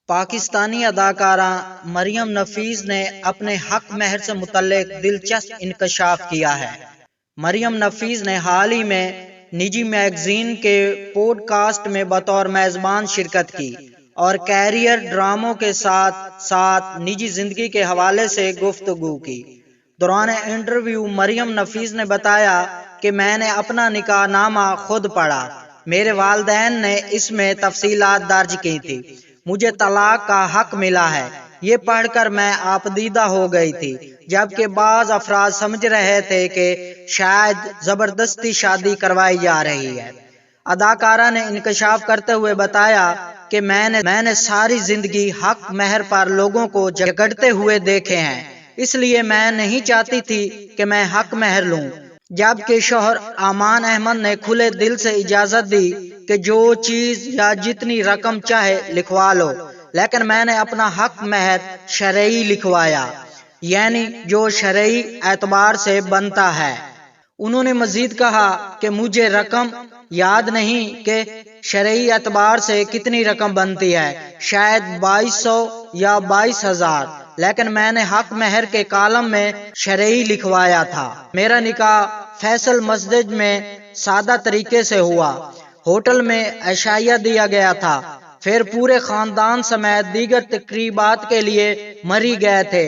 پاکستانی اداکارہ مریم نفیس نے اپنے حق مہر سے متعلق دلچسپ انکشاف کیا ہے۔ مریم نفیس نے حال ہی میں نجی میگزین کے پوڈ کاسٹ میں بطور میزبان شرکت کی اور کیریئر ڈراموں کے ساتھ ساتھ نجی زندگی کے حوالے سے گفتگو کی۔ دوران انٹرویو مریم نفیس نے بتایا کہ میں نے اپنا نکاح نامہ خود پڑھا۔ میرے والدین نے اس میں تفصیلات درج کی تھی۔ مجھے طلاق کا حق ملا ہے۔ یہ پڑھ کر میں آپدیدہ ہو گئی تھی، جبکہ بعض افراد سمجھ رہے تھے کہ شاید زبردستی شادی کروائی جا رہی ہے۔ اداکارہ نے انکشاف کرتے ہوئے بتایا کہ میں نے ساری زندگی حق مہر پر لوگوں کو جھگڑتے ہوئے دیکھے ہیں، اس لیے میں نہیں چاہتی تھی کہ میں حق مہر لوں، جبکہ شوہر امان احمد نے کھلے دل سے اجازت دی کہ جو چیز یا جتنی رقم چاہے لکھوا لو، لیکن میں نے اپنا حق مہر شرعی لکھوایا، یعنی جو شرعی اعتبار سے بنتا ہے۔ انہوں نے مزید کہا کہ مجھے رقم یاد نہیں کہ شرعی اعتبار سے کتنی رقم بنتی ہے، شاید 2200 یا 22,000، لیکن میں نے حق مہر کے کالم میں شرعی لکھوایا تھا۔ میرا نکاح فیصل مسجد میں سادہ طریقے سے ہوا۔ ہوٹل میں عشائیہ دیا گیا تھا، پھر پورے خاندان سمیت دیگر تقریبات کے لیے مری گئے تھے۔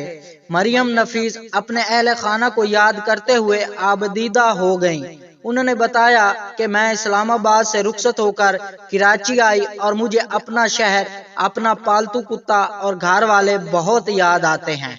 مریم نفیس اپنے اہل خانہ کو یاد کرتے ہوئے آبدیدہ ہو گئیں۔ انہوں نے بتایا کہ میں اسلام آباد سے رخصت ہو کر کراچی آئی اور مجھے اپنا شہر، اپنا پالتو کتا اور گھر والے بہت یاد آتے ہیں۔